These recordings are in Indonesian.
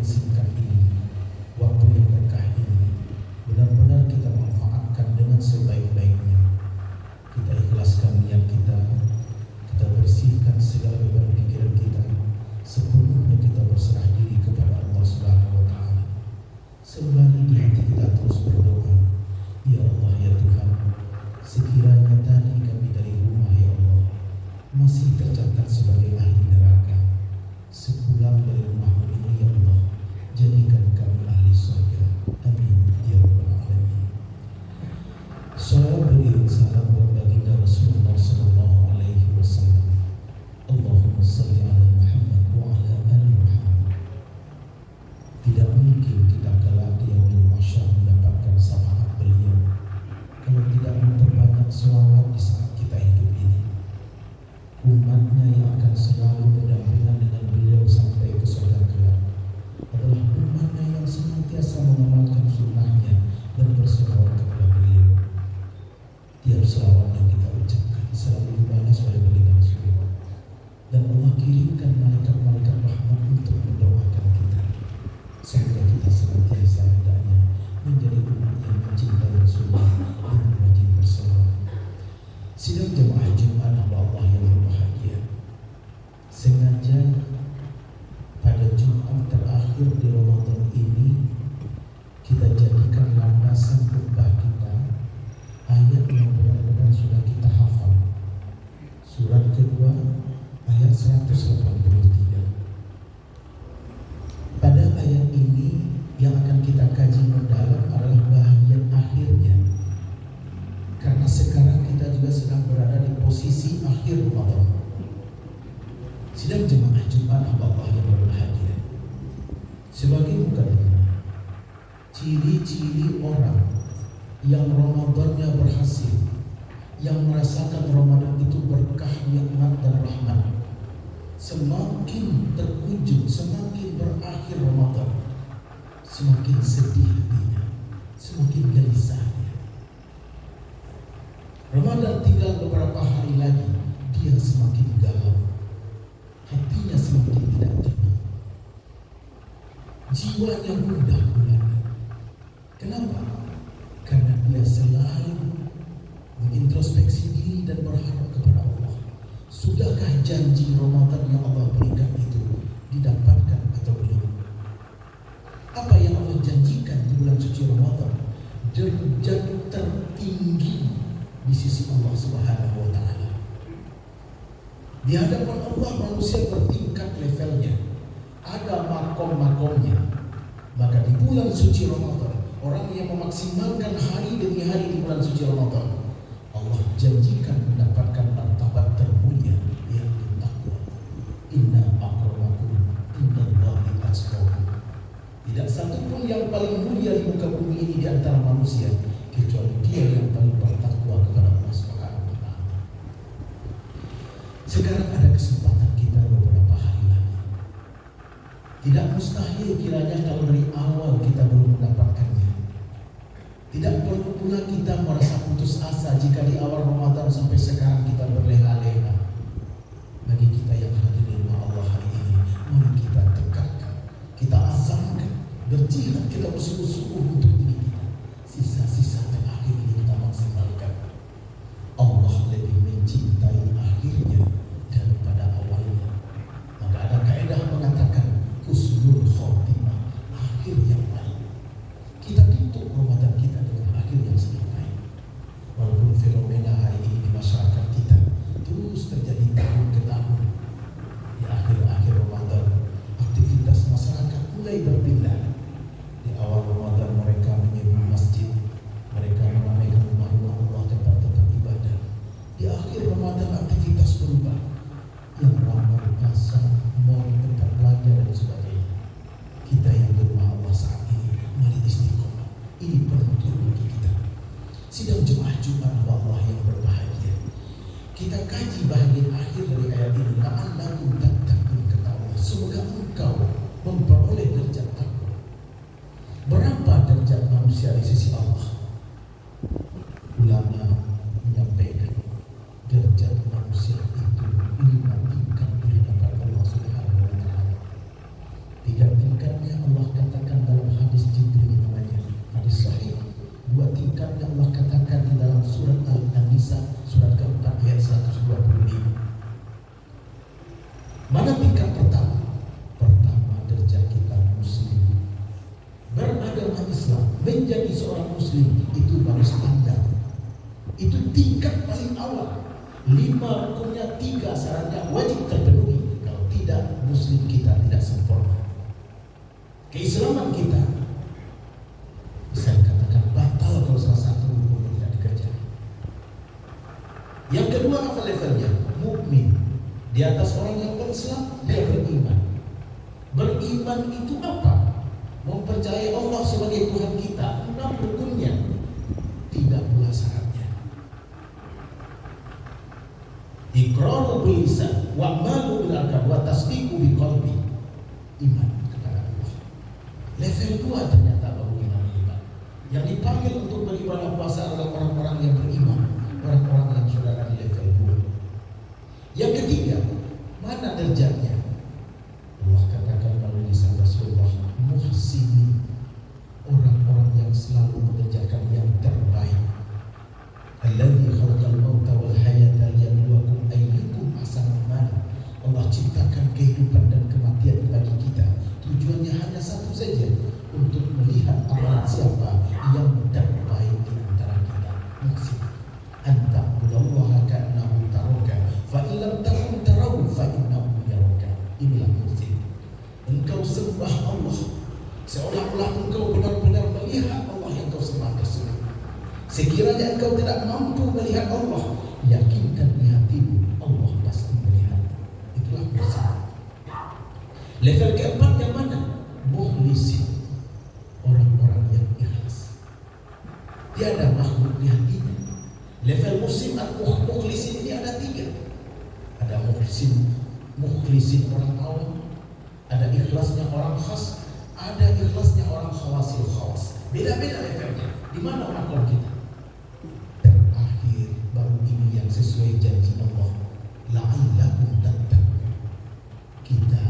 singkat ini, waktu yang berkah ini, benar-benar kita manfaatkan dengan sebaik-baiknya. Kita ikhlaskan niat kita bersihkan segala beban pikiran kita, sepenuhnya kita berserah diri kepada Allah Subhanahu wa Ta'ala. Sembari di hati kita terus berdoa, ya Allah ya Tuhan, sekiranya tadi kami dari rumah ya Allah masih tercatat sebagai ahli neraka, sepulang dari rumah ini ya Allah, jadikan kami ahli surga. Amin ya rabbal alamin. Salawat beriring salam buat baginda Rasulullah sallallahu alaihi wasallam. Allahumma salli ala Muhammad wa ala ali Muhammad. Tidak mungkin kita kelak di yaumul mahsyar mendapatkan syafaat beliau kalau tidak memperbanyak selawat di saat kita hidup ini. Umatnya yang akan selalu berdampingan dengan beliau sampai ke surga kelak adalah umatnya yang senantiasa mengamalkan sunnahnya dan berselawat kepada beliau. Tiap selawat yang kita ucapkan selalu dibalas oleh baginda Rasulullah, dan Allah kirimkan malaikat-malaikat rahmat untuk mendoakan kita, sehingga kita senantiasa hendaknya menjadi umat yang mencintai Rasulullah dan wajib berselawat. Sidang jemaah Jumat Allah yang berbahagia, sengaja pada Jumat terakhir di Ramadan ini kita jadikan landasan khutbah kita ayat yang benar-benar sudah kita hafal. Surat kedua ayat 183. Pada ayat ini yang akan kita kaji mendalam adalah bahagian akhirnya, karena sekarang kita juga sedang berada di posisi akhir Ramadan. Sidang jemaah Jumat Allah yang berbahagia, sebagai mukadimah, ciri-ciri orang yang Ramadannya berhasil, yang merasakan Ramadan itu berkah, nikmat dan rahmat, semakin terwujud, semakin berakhir Ramadan, semakin sedih hatinya, semakin gelisahnya. Ramadan tinggal beberapa hari lagi, dia semakin galau, hatinya semakin tidak tenang, jiwanya gundah gulana. Kenapa? Karena dia selalu mengintrospeksi diri dan berharap kepada Allah. Sudahkah janji Ramadan yang Allah berikan itu didapatkan atau belum? Apa yang Allah janjikan di bulan suci Ramadan? Derajat tertinggi di sisi Allah Subhanahu wa Ta'ala. Di hadapan Allah manusia bertingkat levelnya, ada makom-makomnya. Maka di bulan suci Ramadan, orang yang memaksimalkan hari demi hari di bulan suci Ramadan, Allah janjikan mendapatkan martabat termulia yang bertakwa. Inna akramakum indallahi atqakum. Tidak satu pun yang paling mulia di muka bumi ini di antara manusia kecuali dia yang paling bertakwa kepada Allah Subhanahu wa Ta'ala. Sekarang ada kesempatan kita beberapa hari lagi. Tidak mustahil kiranya kalau dari awal kita belum mendapatkannya. Tidak perlu pula kita merasa putus asa jika di awal Ramadan sampai sekarang kita berleha-leha. Bagi kita yang hadir di rumah Allah hari ini, mari kita tegakkan, kita azamkan, berjihad, kita bersungguh-sungguh untuk diri kita. Sisa-sisa terakhir ini kita maksimalkan. Allah lebih mencintai akhirnya daripada awalnya. Maka ada kaidah mengatakan husnul khotimah, akhir yang baik. Kita tutup Ramadan kita dengan akhir yang sangat baik. Walaupun fenomena hari ini di masyarakat kita terus terjadi tahun ke tahun, di akhir-akhir Ramadan aktivitas masyarakat mulai berpindah. Di awal Ramadan mereka menyewa masjid, mereka meramaikan rumah-rumah Allah, tempat-tempat ibadah. Di akhir Ramadan aktivitas berubah, yang ramai pasar, mal, tempat belanja dan sebagainya. Kita yang di rumah Allah saat ini, mari istiqomah. Ini penentu bagi kita. Sidang jemaah Jumat Allah yang berbahagia, kita kaji bahagian akhir dari ayat ini. La'allakum tattaqun, kata Allah, semoga engkau memperoleh derajat takwa. Berapa derajat manusia di sisi Allah? Ulama menyampaikan derajat manusia itu 5 tingkat di hadapan Allah Subhanahu wa Ta'ala. 3 tingkatnya Allah An-Nisa surat keempat ayat 125. Mana tingkat pertama? Pertama, derajat kita muslim, beragama Islam, menjadi seorang muslim, itu baru standar. Itu tingkat paling awal. 5 rukunnya, 3 syaratnya wajib terpenuhi. Kalau tidak, muslim kita tidak sempurna. Keislaman kita bisa dikatakan batal kalau salah satu rukun tidak dikerjakan. Yang kedua, apa levelnya? Mukmin. Di atas orang yang berislam, dia beriman. Beriman itu apa? Mempercayai Allah sebagai Tuhan kita. 6 rukunnya, 30 syaratnya. Iqraru bil lisan wa amalu bil arkan wa tasdiqu bil qalbi. Iman kepada Allah. Level 2 ternyata baru iman. Yang dipanggil untuk beribadah puasa adalah orang-orang yang beriman, orang-orang yang sudah ada di level 2. Yang ketiga, mana derajatnya? Allah katakan melalui lisan Rasulullah, muhsinin, orang-orang yang selalu mengerjakan yang terbaik. Alladzi khalaqal mauta wal hayata liyabluwakum ayyukum ahsanu amala. Allah ciptakan kehidupan dan kematian bagi kita. Tujuannya hanya satu saja, untuk melihat amalan siapa yang terbaik di antara kita. Muhsin. Anta budallaha ka'annahu taraka fa illam takun tarahu fa innahu yaraka. Inilah muhsin. Engkau sembah Allah seolah-olah engkau benar-benar melihat Allah yang kau sembah tersebut. Sekiranya engkau tidak mampu melihat Allah, yakinkan di hatimu Allah pasti melihat. Itulah muhsin. Level keempat yang mana? Mukhlisin, orang-orang yang ikhlas. Tiada makhluk di hatinya. Level muslim atau mukhlisin ini ada 3. Ada mukhlisin orang awam, ada ikhlasnya orang khas, ada ikhlasnya orang khawasil khawas. Beda-beda levelnya. Di mana makhluk kita? Terakhir baru ini yang sesuai janji Allah. La'allakum tattaqun. Kita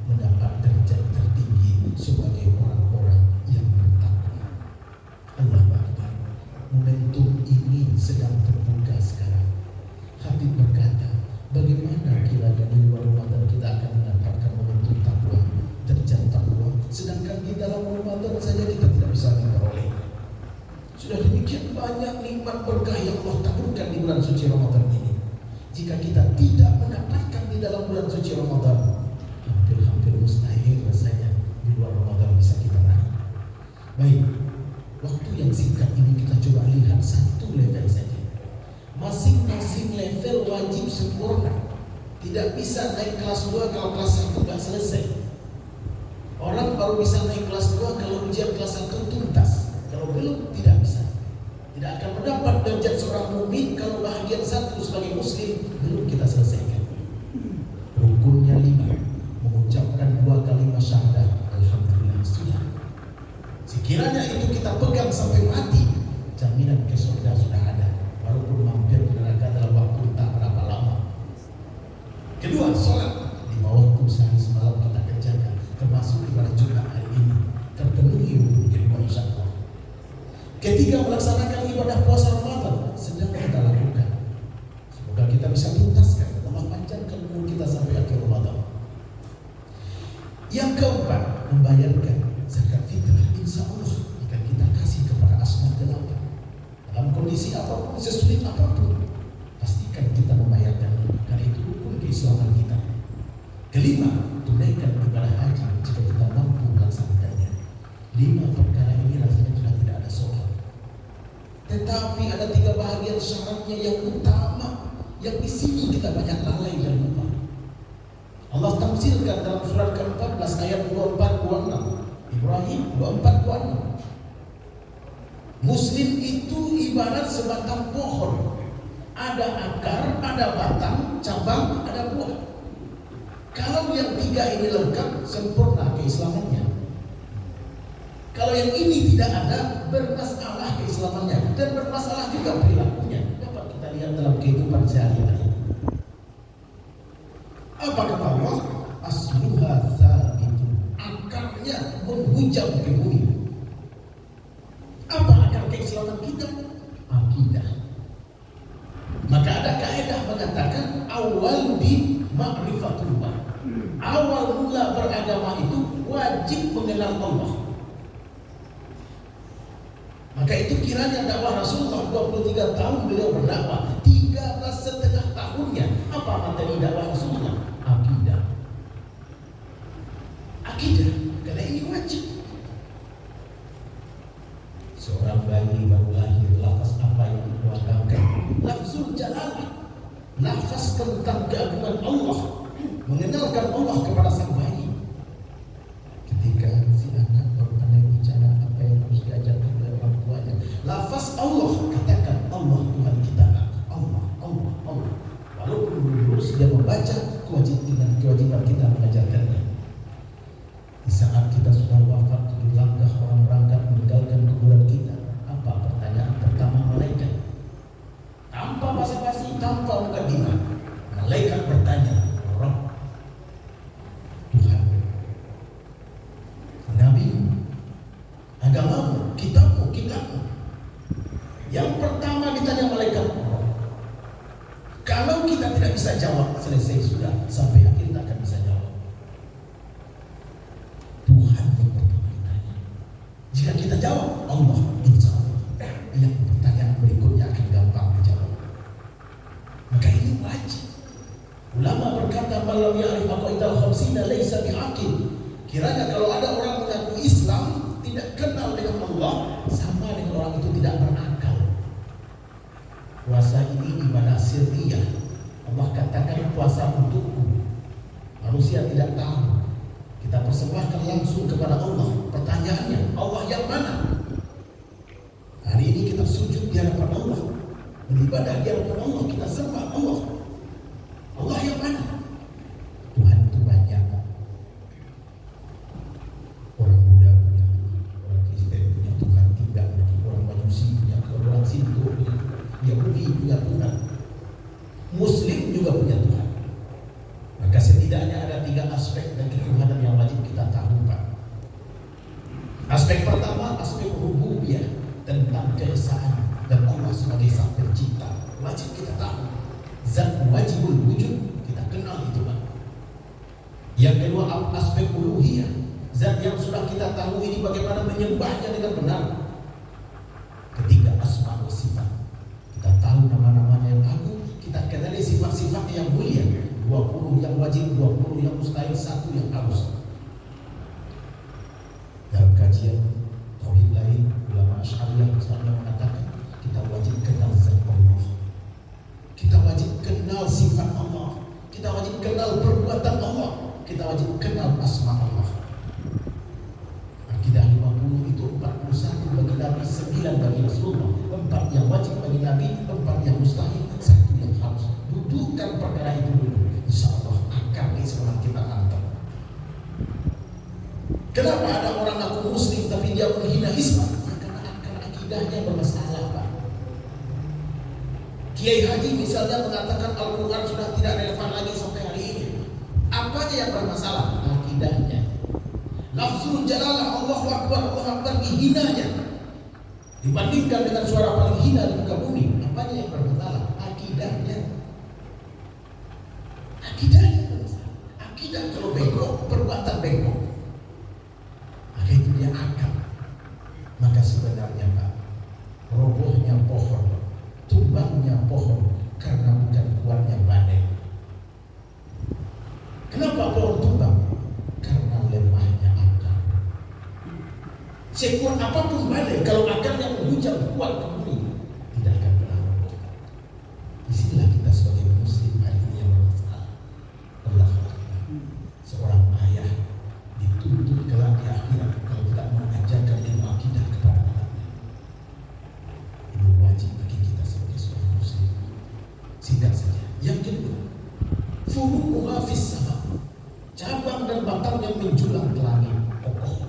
mendapat derajat tertinggi sebagai orang-orang yang bertakwa. Allah Akbar. Momentum ini sedang terbuka sekarang. Habib berkata, bagaimana kiranya di luar Ramadan kita akan mendapatkan momentum takwa, derajat takwa, sedangkan di dalam Ramadan saja kita tidak bisa memperoleh. Sudah demikian banyak nikmat berkah yang Allah taburkan di bulan suci Ramadan ini. Jika kita tidak mendapatkan di dalam bulan suci Ramadan, hampir mustahil rasanya di luar Ramadan bisa kita raih. Baik, waktu yang singkat ini kita coba lihat satu level saja. Masing-masing level wajib sempurna. Tidak bisa naik kelas 2 kalau kelas 1 tidak selesai. Orang baru bisa naik kelas 2 kalau ujian kelas 1 tuntas. Kalau belum, tidak bisa. Tidak akan mendapat derajat seorang mukmin kalau bahagian 1 sebagai muslim belum kita selesaikan. Rukunnya 5. Mengucapkan 2 kalimat syahadat, alhamdulillah, sudah. Sekiranya itu kita pegang sampai mati, jaminan ke surga sudah ada, walaupun mampir di neraka dalam waktu tak berapa lama. Kedua, sholat 5 waktu sehari semalam kita kerjakan, termasuk ibadah Jumat hari ini, terpenuhi rukun kelima insyaallah. Ketiga, melaksanakan ibadah puasa Ramadan sedang kita lakukan. Semoga kita bisa tuntaskan, Allah panjangkan umur kita sampai akhir Ramadan. Yang keempat, membayarkan zakat fitrah. Insya Allah jika kita kasih kepada asma delapan, dalam kondisi apapun, sesulit apapun, pastikan kita membayarkan, karena itu rukun keislaman kita. Kelima, tunaikan ibadah haji jika kita mampu melaksanakannya. 5 perkara ini rasanya sudah tidak ada soal. Tetapi ada 3 bahagian syaratnya yang utama, yang di sini kita banyak lalai dan lupa. Allah tafsirkan dalam surat ke-14 ayat 24-26. Ibrahim 24-26. Muslim itu ibarat sebatang pohon. Ada akar, ada batang, cabang, ada buah. Kalau yang 3 ini lengkap, sempurna keislamannya. Kalau yang ini tidak ada, bermasalah keislamannya dan bermasalah juga perilakunya. Dapat kita lihat dalam kehidupan sehari-hari. Apa kata Allah? Asluha tsabitun. Akarnya menghujam ke bumi. Apa akar keislaman kita? Akidah. awal din ma'rifatullah. Awal mula beragama itu wajib mengenal Allah. Maka itu kiranya dakwah Rasulullah 23 tahun beliau berdakwah, 13,5 tahunnya. Apa materi dakwah Rasulullah? Akidah. Akidah, karena ini wajib. Seorang bayi baru lahir, lafaz apa yang dikeluarkan? Lafzul jalalah, lafaz tentang keagungan Allah, mengenalkan Allah kepada sang bayi. Ketika si anak baru pandai bicara, apa yang harus diajarkan oleh orang tuanya? Lafaz Allah, katakan Allah Tuhan kita. Allah, Allah, Allah. Walaupun dulu dia membaca, kewajiban kita mengajarkannya. Di saat kita sudah wafat, 7 langkah orang berangkat meninggalkan kuburan kita. Apa pertanyaan pertama malaikat? Tanpa basa-basi, tanpa mukadimah, malaikat bertanya, Rabb, Tuhan, Nabi, agamamu, kitabmu, kiblatmu. Yang pertama ditanya malaikat, Rabb. Kalau kita tidak bisa jawab, selesai sudah, sampai akhir tak akan bisa jawab. Tuhan yang pertama ditanya. Jika kita jawab Allah, insya Allah yang pertanyaan berikutnya akan gampang dijawab. Maka ini wajib. Ulama berkata, malam ya'rif aqaidal khamsina laisa bi'aqil. Kiranya kalau ada orang mengaku Islam tidak kenal dengan Allah, sama dengan orang itu tidak berakal. Puasa ini ibadah sirriyah. Allah katakan puasa untukku. Manusia tidak tahu. Kita persembahkan langsung kepada Allah. Pertanyaannya, Allah yang mana? Hari ini kita sujud di hadapan Allah, beribadah di hadapan Allah, kita sembah Allah. Allah yang mana? Tuhan itu banyak. Orang Buddha punya, orang Kristen punya Tuhan 3, orang Majusi punya, orang Hindu punya, Yahudi punya Tuhan, Muslim juga punya Tuhan. Maka setidaknya ada 3 aspek dan ketuhanan yang wajib kita tahu, Pak. Aspek pertama, aspek rububiyah, tentang keesaan dan Allah sebagai sang pencipta. Wajib kita tahu. Zat wajibul wujud, kita kenal itu, Pak. Yang kedua, aspek uluhiyah. Zat yang sudah kita tahu ini bagaimana menyembahnya dengan benar. Ketiga, asma wa sifat. Kita tahu nama-namanya yang agung, kita kenali sifat-sifatnya yang mulia. 20 yang wajib, 20 yang mustahil, 1 yang harus. Dalam kajian tauhid lain, ulama Asy'ariyah misalnya mengatakan kita wajib kenal zat Allah, kita wajib kenal sifat Allah, kita wajib kenal perbuatan Allah, kita wajib kenal asma Allah. Akidah 50 itu 41 bagi Nabi, 9 bagi Rasulullah, 4 yang wajib bagi Nabi, 4 yang mustahil, 1 yang harus. Dudukkan perkara itu dulu. Insya Allah akan Islam kita mantap. Kenapa ada orang ngaku Muslim tapi dia menghina Islam? Ya, karena akar akidahnya bermasalah, Pak. Kiai Haji misalnya mengatakan Al-Quran sudah tidak relevan lagi sampai hari ini. Apanya yang bermasalah? Akidahnya. Lafzul jalalah, Allahu Akbar, Allahu Akbar dihinanya dibandingkan dengan suara paling hina di muka bumi. Apanya yang bermasalah? Akidahnya. Akidahnya bermasalah. Akidah kalau bengkok, perbuatan bengkok, maka itu dia akal. Maka sebenarnya, Pak, robohnya pohon, tumbangnya pohon karena bukan kuatnya badai. Kenapa pohon tumbang? Karena lemahnya akar. Sekuat apapun badai, kalau akarnya menghujam kuat ke bumi, tidak akan pernah roboh. Disinilah kita sebagai Muslim hari ini yang bermasalah. Allah, seorang ayah dituntut kelak di akhirat kalau tidak mengajarkan ilmu akidah kepada anaknya. Ini wajib bagi kita sebagai seorang Muslim. Singkat saja. Yang kedua, furu'uha fis sama, cabang dan batang yang menjulang ke langit. Kokoh.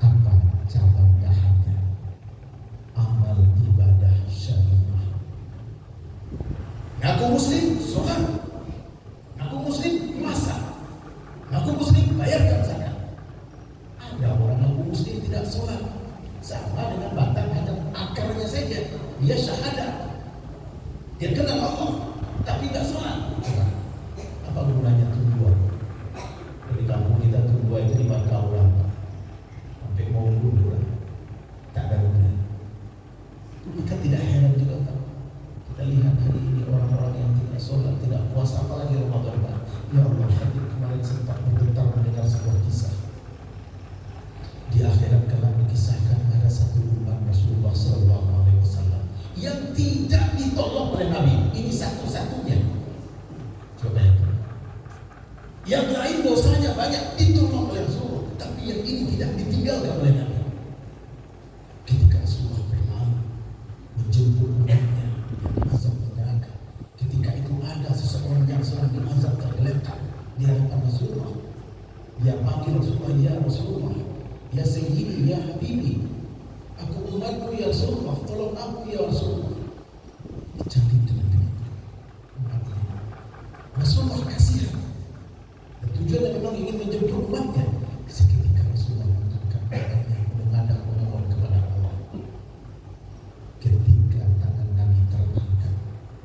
Apa cabang dahannya? Amal ibadah syariah. Ngaku Muslim, sholat. Ngaku Muslim, puasa. Ngaku Muslim, bayarkan zakat. Ada orang ngaku Muslim tidak sholat, sama dengan batang dan akarnya saja. Dia syahadat, dia kenal Allah, tapi nggak sholat. Apa gunanya tumbuhan? Di kampung kita tumbuhan itu 5 tahun sampai mau mundur, tak ada gunanya. Maka tidak heran juga Pak, kita lihat hari ini orang-orang yang tidak sholat, tidak puasa, apalagi Ramadan Pak. Ya Allah, tadi kemarin sempat bergetar mendengar sebuah kisah. Di akhirat kelak dikisahkan ada satu umat Rasulullah SAW yang tidak ditolong oleh Nabi. Ini satu-satunya. Coba ya. Yang lain dosanya banyak ditolong oleh Rasulullah, tapi yang ini tidak ditinggalkan oleh Nabi. Ketika Rasulullah bermalam menjemput umatnya yang azab neraka, ketika itu ada seseorang yang sedang diazab tergeletak di hadapan Rasulullah. Dia panggil Rasulullah, ya Rasulullah, ya Sayyidi, ya Habibi, aku umatmu ya Rasulullah, tolong aku ya Rasulullah. Cantik dengan umatnya. Rasulullah kasihan. Dan tujuannya memang ingin menjemput umatnya. Seketika Rasulullah mengangkat tangannya menghadap memohon kepada Allah. Ketika tangan Nabi terangkat,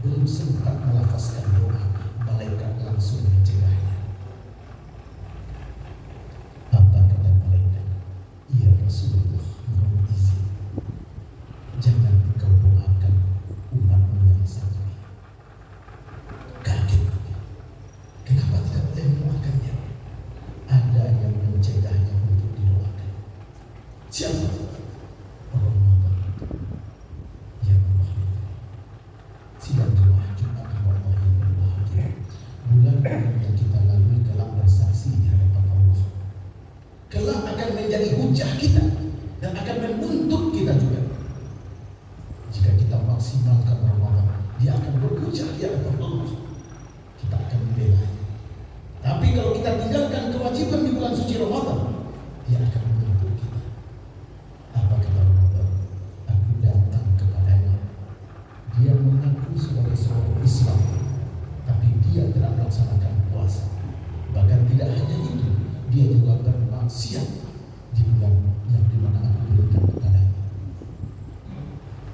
belum sempat melafazkan doa, malaikat langsung mencegahnya. Apa kata malaikat? Ya Rasulullah, mohon izin, jangan engkau doakan umatmu yang satu ini. Kaget. Kenapa tidak boleh mendoakannya? Ada yang mencegahnya untuk didoakan. Siapa? Ramadan yang berbahagia. Sidang jemaah Jumat Ramadan yang berbahagia. Bulan yang kita lalui kelak bersaksi di hadapan Allah. Kelak akan menjadi hujah kita dan akan menuntut kita juga. Jika kita maksimalkan Ramadan, dia akan berhujah di hadapan Allah. Kita akan dibela. Tapi kalau kita tinggalkan kewajiban di bulan suci Ramadan, dia akan menuntut kita. Apa kata Ramadan? Aku datang kepadanya. Dia mengaku sebagai seorang Islam, tapi dia tidak melaksanakan puasa. Bahkan tidak hanya itu, dia juga bermaksiat di bulan yang dimana aku berikan kepadanya.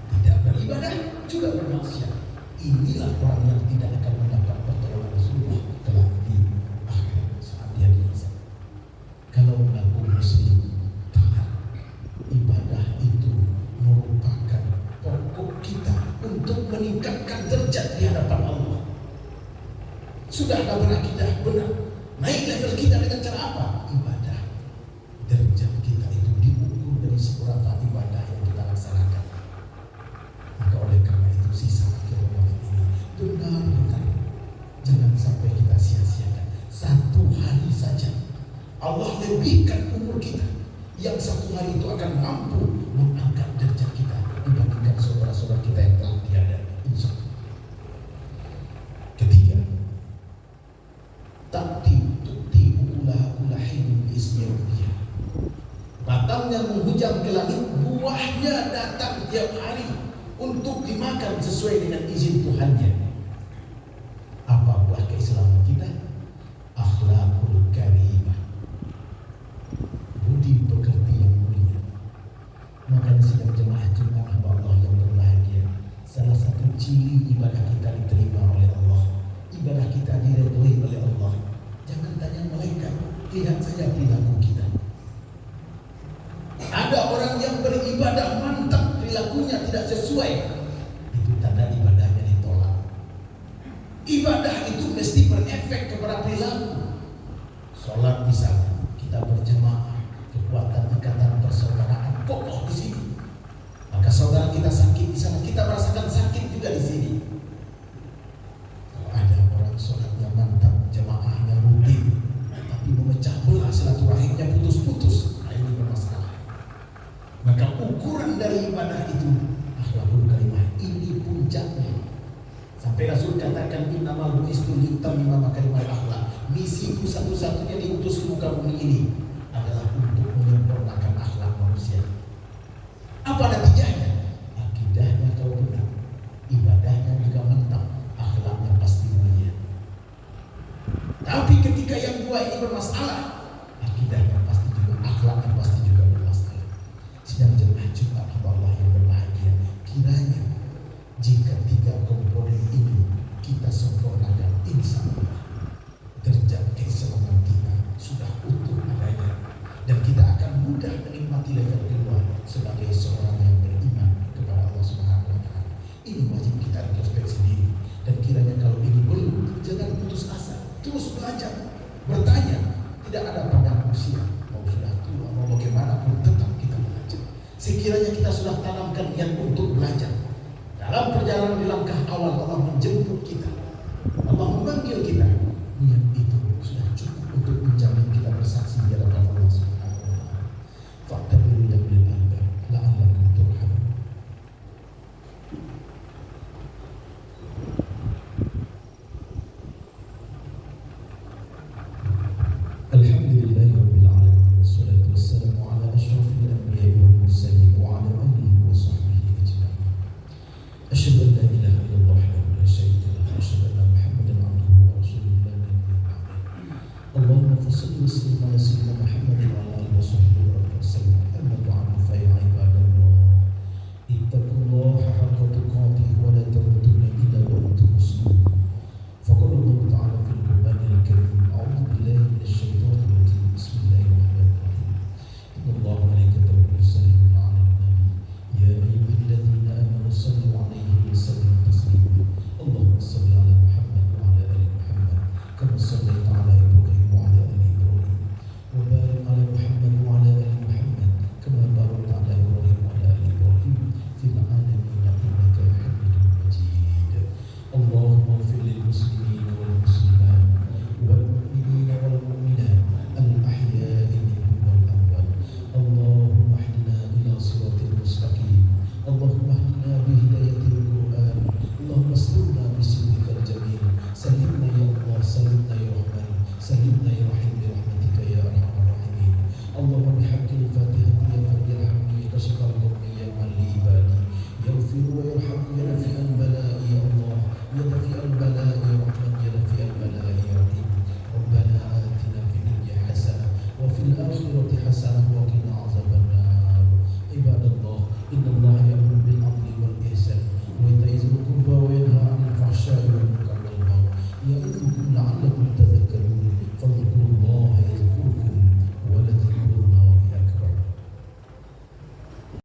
Tidak beribadah, juga bermaksiat. Inilah orang yang tidak akan mendapat pertolongan Rasulullah kelak di akhirat saat dia dihisab. Kalau mengaku muslim, taat, ibadah itu merupakan pokok kita untuk meningkatkan derajat di hadapan Allah. Sudahlah berakidah benar, naik level kita dengan cara apa? Ibadah. Derajat kita itu diukur dari seberapa ibadah yang kita laksanakan. Maka oleh karena itu sisa akhir Ramadan ini benar-benar jangan sampai kita sia-siakan. Satu hari saja Allah lebihkan umur kita, yang satu hari itu akan mampu mengangkat derajat kita dibandingkan saudara-saudara kita yang telah tiada. Insya Allah. Ketiga, takti ulah-ulahin biismi rabbiyah. Batangnya menghujam ke langit, buahnya datang tiap hari untuk dimakan sesuai dengan izin Tuhannya. Apa buah keislaman kita? Akhlakul karimah, budi pekerti yang mulia. Maka sidang jemaah Jumat Allah yang berbahagia, salah satu ciri ibadah kita diterima oleh Allah, ibadah kita diridhoi oleh Allah. Jangan tanya malaikat, lihat saja perilaku kita. Ada orang yang beribadah mantap, perilakunya tidak sesuai, itu tanda ibadahnya ditolak. Ibadah itu mesti berefek kepada perilaku. Sholat misalnya, kita berjamaah, kekuatan ikatan persaudaraan kokoh di sini. Maka saudara kita sakit di sana, kita merasakan sakit juga di sini. Kalau ada orang sholatnya mantap, jamaahnya rutin, tapi memecah belah silaturahimnya putus-putus, nah ini bermasalah. Maka ukuran dari ibadah itu akhlakul karimah, ini puncaknya. Sampai Rasul katakan innamal bu'istu litammima makarimal akhlak. Misiku satu-satunya diutus ke muka bumi ini adalah untuk menyempurnakan akhlak manusia. Apa natijahnya? Akidahnya kalau benar, ibadahnya juga mantap, akhlaknya pasti mulia. Tapi ketika yang dua ini bermasalah, akidahnya pasti juga, akhlaknya pasti juga bermasalah. Sedang jemaah Jumat Allah yang berbahagia, kiranya jika tiga komponen ini kita sempurnakan, putus asa, terus belajar, bertanya. Tidak ada pada usia, mau sudah tua, mau bagaimanapun tetap kita belajar. Sekiranya kita sudah tanamkan niat untuk belajar, dalam perjalanan di langkah awal Allah menjemput kita, Allah memanggil kita, niat itu sudah cukup untuk menjamin kita bersaksi di hadapan Allah Subhanahu wa taala. Fa'tabiru ya ulil albab la'allakum turhamun. Alhamdulillahi rabbil alamin wassalatu wassalamu ala asyrafil anbiya'i wal mursalin wa ala alihi wa sahbihi ajma'in. Asyhadu an la ilaha illallah wahdahu la syarika lahu wa asyhadu anna Muhammadan abduhu wa rasuluhu la nabiyya ba'dahu. Allahumma shalli wa sallim ala sayyidina Muhammadin wa ala alihi wa sahbihi wa sallam. Amma ba'du fa ya ibadallah, ittaqullaha haqqa tuqatih wa la tamutunna illa wa antum muslimun. Faqala Allah ta'ala fil Qur'anil Karim, a'udzu billahi minasy syaithanir rajim. Bismillahirrahmanirrahim. Innallaha wa malaikatahu yusalluna 'alan nabi ya ayyuhalladzina amanu sallu 'alaihi wa sallimu taslima. Allahumma shalli 'ala Muhammad wa 'ala ali Muhammad kama shallaita 'ala Ibrahim wa 'ala ali Ibrahim wa barik 'ala Muhammad wa 'ala ali Muhammad kama barakta 'ala Ibrahim wa 'ala ali Ibrahim fil 'alamin innaka Hamidum Majid. Allahumma ighfir lil muslimina wal muslimat wal mu'minina wal mu'minat al ahya'i minhum wal amwat. Allahumma ihdina ila siratal mustaqim. Allahumma ihdina bi hidayatil Qur'an. Allahumma asturna bi sitrikal jamil. Salimna ya Allah, salimna ya Rahman, salimna ya Rahim bi rahmatika ya arhamar rahimin. Allahumma bihaqqil Fatihati ya Fadil hamdi kashifal ghummi ya man li ibadi yaghfir wa yarham